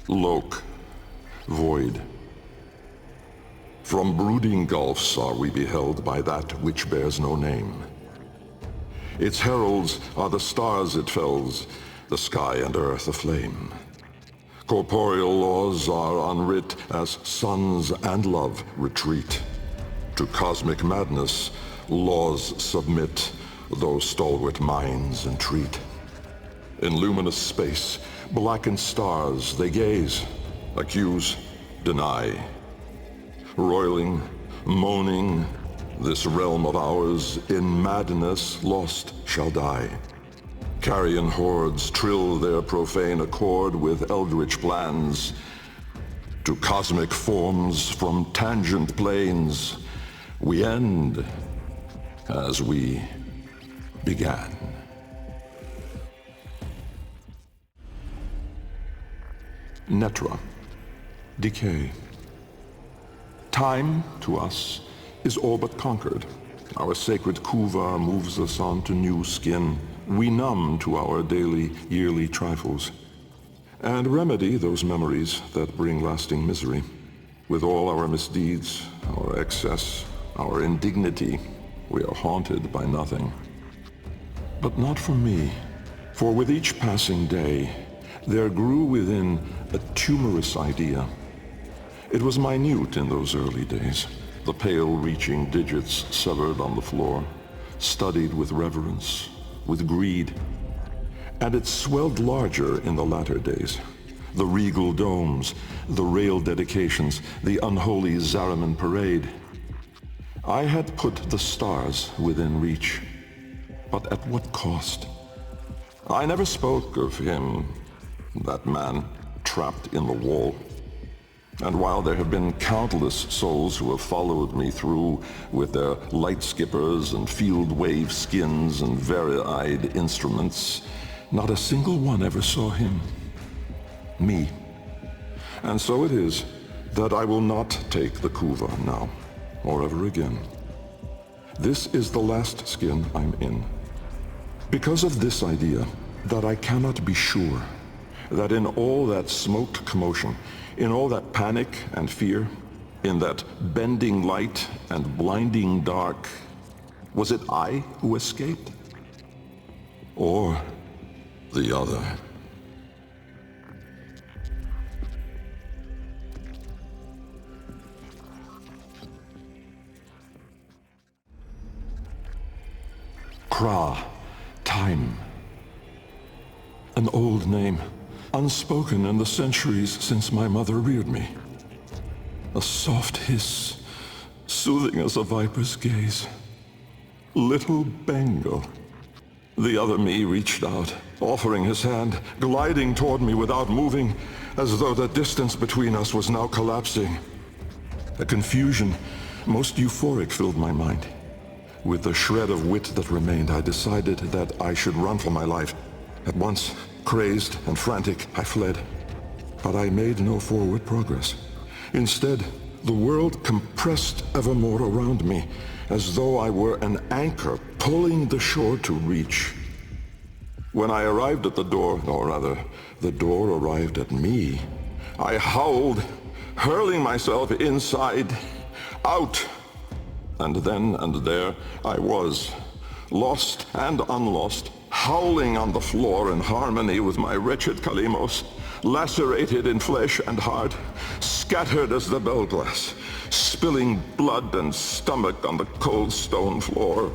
Lohk, void. From brooding gulfs are we beheld by that which bears no name. Its heralds are the stars it fells, the sky and earth aflame. Corporeal laws are unwrit as suns and love retreat. To cosmic madness, laws submit, though stalwart minds entreat. In luminous space, blackened stars they gaze, accuse, deny. Roiling, moaning, this realm of ours in madness lost shall die. Carrion hordes trill their profane accord with eldritch plans. To cosmic forms from tangent planes, we end as we began. Netra. Decay. Time, to us, is all but conquered. Our sacred kuvar moves us on to new skin. We numb to our daily, yearly trifles, and remedy those memories that bring lasting misery. With all our misdeeds, our excess, our indignity, we are haunted by nothing. But not for me, for with each passing day, there grew within a tumorous idea. It was minute in those early days, the pale reaching digits severed on the floor, studied with reverence, with greed. And it swelled larger in the latter days. The regal domes, the rail dedications, the unholy Zariman parade. I had put the stars within reach, but at what cost? I never spoke of him, that man trapped in the wall. And while there have been countless souls who have followed me through with their light skippers and field wave skins and very-eyed instruments, not a single one ever saw him. Me. And so it is that I will not take the kuva now, or ever again. This is the last skin I'm in. Because of this idea, that I cannot be sure, that in all that smoked commotion, in all that panic and fear, in that bending light and blinding dark, was it I who escaped? Or the other? Khra, time. An old name, unspoken in the centuries since my mother reared me. A soft hiss, soothing as a viper's gaze. Little Bengal. The other me reached out, offering his hand, gliding toward me without moving, as though the distance between us was now collapsing. A confusion, most euphoric, filled my mind. With the shred of wit that remained, I decided that I should run for my life. At once, crazed and frantic, I fled. But I made no forward progress. Instead, the world compressed evermore around me, as though I were an anchor pulling the shore to reach. When I arrived at the door, or rather, the door arrived at me, I howled, hurling myself inside, out. And then and there I was, lost and unlost, howling on the floor in harmony with my wretched Kalimos, lacerated in flesh and heart, scattered as the bell glass, spilling blood and stomach on the cold stone floor.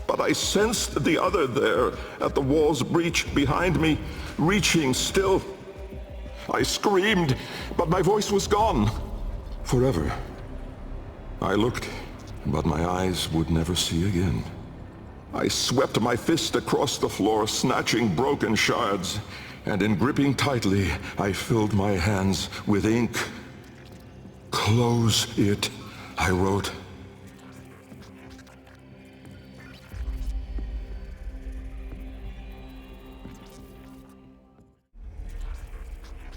But I sensed the other there, at the wall's breach behind me, reaching still. I screamed, but my voice was gone. Forever. I looked, but my eyes would never see again. I swept my fist across the floor, snatching broken shards, and in gripping tightly, I filled my hands with ink. Close it, I wrote.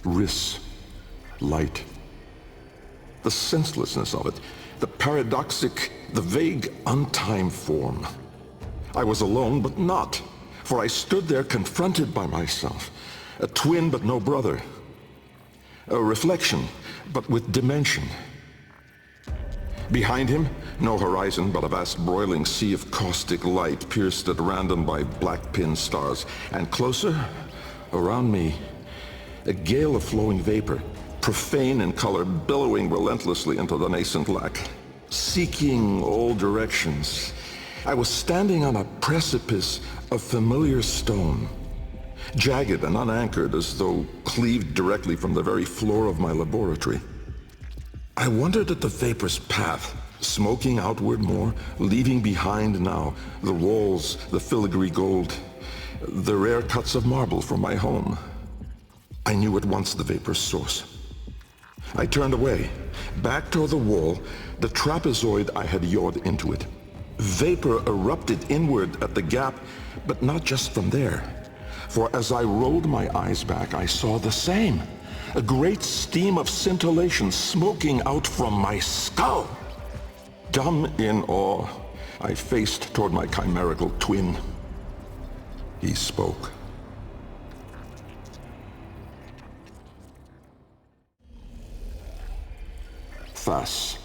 Riss, light. The senselessness of it, the paradoxic, the vague, untimed form. I was alone, but not, for I stood there confronted by myself, a twin but no brother. A reflection, but with dimension. Behind him, no horizon, but a vast broiling sea of caustic light pierced at random by black pin stars. And closer, around me, a gale of flowing vapor, profane in color, billowing relentlessly into the nascent lack, seeking all directions. I was standing on a precipice of familiar stone, jagged and unanchored as though cleaved directly from the very floor of my laboratory. I wondered at the vapor's path, smoking outward more, leaving behind now the walls, the filigree gold, the rare cuts of marble from my home. I knew at once the vapor's source. I turned away, back toward the wall, the trapezoid I had yawed into it. Vapor erupted inward at the gap, but not just from there. For as I rolled my eyes back, I saw the same. A great steam of scintillation smoking out from my skull. Dumb in awe, I faced toward my chimerical twin. He spoke. Fass.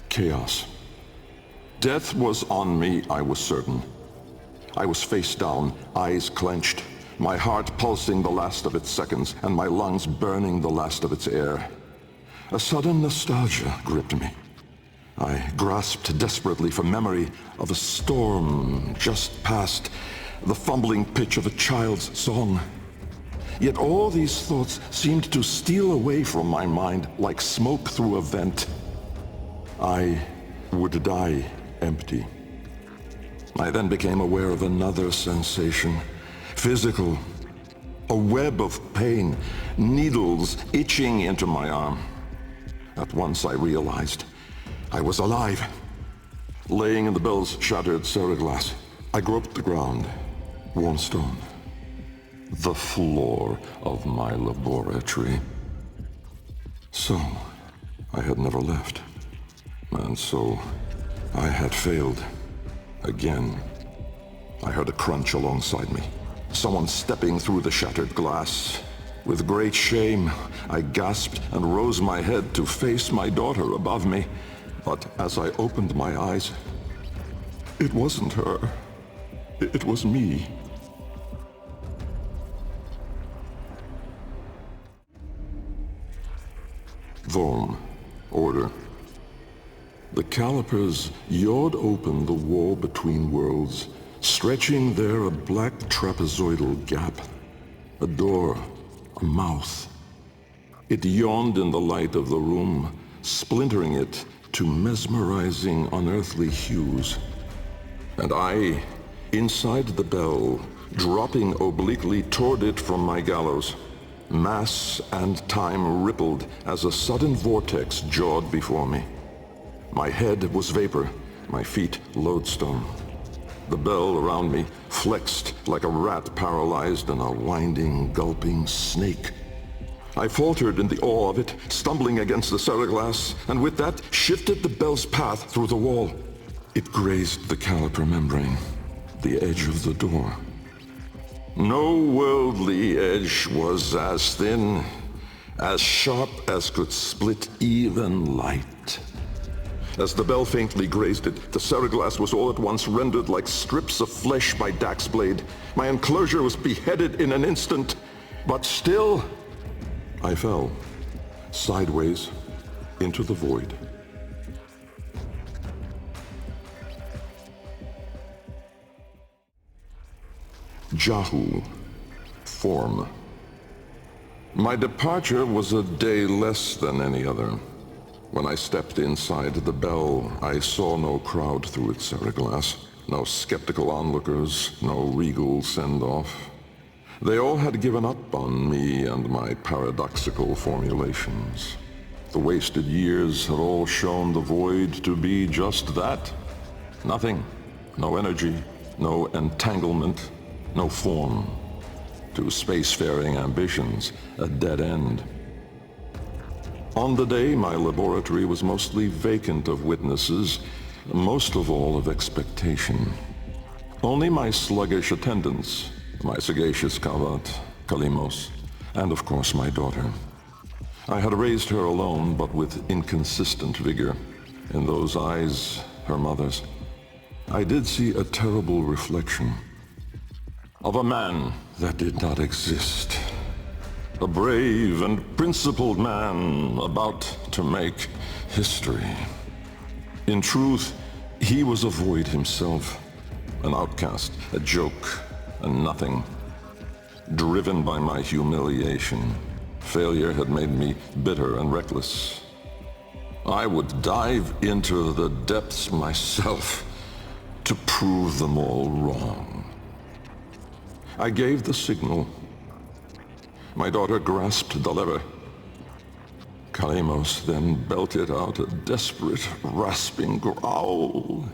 Chaos. Death was on me, I was certain. I was face down, eyes clenched, my heart pulsing the last of its seconds, and my lungs burning the last of its air. A sudden nostalgia gripped me. I grasped desperately for memory of a storm just past, the fumbling pitch of a child's song. Yet all these thoughts seemed to steal away from my mind like smoke through a vent. I would die empty. I then became aware of another sensation. Physical. A web of pain, needles itching into my arm. At once I realized I was alive. Laying in the bell's shattered seriglass, I groped the ground. Warm stone. The floor of my laboratory. So, I had never left. And so, I had failed. Again. I heard a crunch alongside me. Someone stepping through the shattered glass. With great shame, I gasped and rose my head to face my daughter above me. But as I opened my eyes, it wasn't her. It was me. Vome. Order. The calipers yawed open the wall between worlds, stretching there a black trapezoidal gap. A door, a mouth. It yawned in the light of the room, splintering it to mesmerizing, unearthly hues. And I, inside the bell, dropping obliquely toward it from my gallows. Mass and time rippled as a sudden vortex jawed before me. My head was vapor, my feet lodestone. The bell around me flexed like a rat paralyzed in a winding, gulping snake. I faltered in the awe of it, stumbling against the seriglass, and with that shifted the bell's path through the wall. It grazed the caliper membrane, the edge of the door. No worldly edge was as thin, as sharp as could split even light. As the bell faintly grazed it, the seriglass was all at once rendered like strips of flesh by Dax's blade. My enclosure was beheaded in an instant, but still, I fell, sideways, into the void. Jahu. Form. My departure was a day less than any other. When I stepped inside the bell, I saw no crowd through its seriglass, no skeptical onlookers, no regal send-off. They all had given up on me and my paradoxical formulations. The wasted years had all shown the void to be just that. Nothing. No energy, no entanglement, no form. To spacefaring ambitions, a dead end. On the day, my laboratory was mostly vacant of witnesses, most of all of expectation. Only my sluggish attendants, my sagacious Kavat, Kalimos, and of course my daughter. I had raised her alone, but with inconsistent vigor. In those eyes, her mother's, I did see a terrible reflection of a man that did not exist. A brave and principled man about to make history. In truth, he was a void himself, an outcast, a joke, a nothing. Driven by my humiliation, failure had made me bitter and reckless. I would dive into the depths myself to prove them all wrong. I gave the signal. My daughter grasped the lever. Kalemos then belted out a desperate, rasping growl.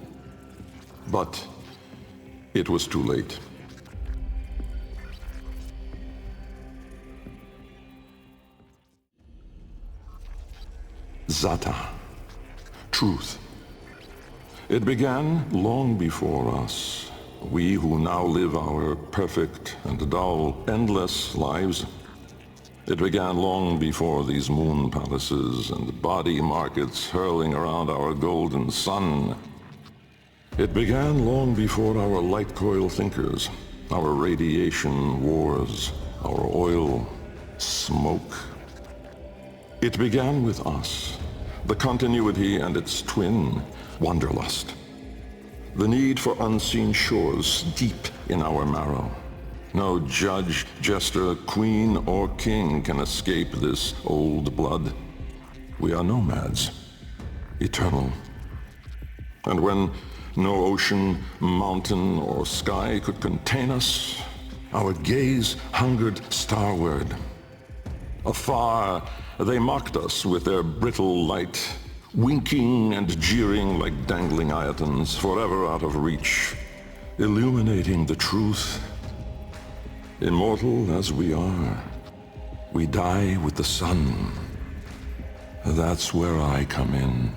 But it was too late. Xata. Truth. It began long before us. We who now live our perfect and dull, endless lives. It began long before these moon palaces and body markets hurling around our golden sun. It began long before our light coil thinkers, our radiation wars, our oil, smoke. It began with us, the continuity and its twin, wanderlust. The need for unseen shores deep in our marrow. No judge, jester, queen, or king can escape this old blood. We are nomads, eternal. And when no ocean, mountain, or sky could contain us, our gaze hungered starward. Afar, they mocked us with their brittle light, winking and jeering like dangling iotons, forever out of reach, illuminating the truth. Immortal as we are, we die with the sun. That's where I come in.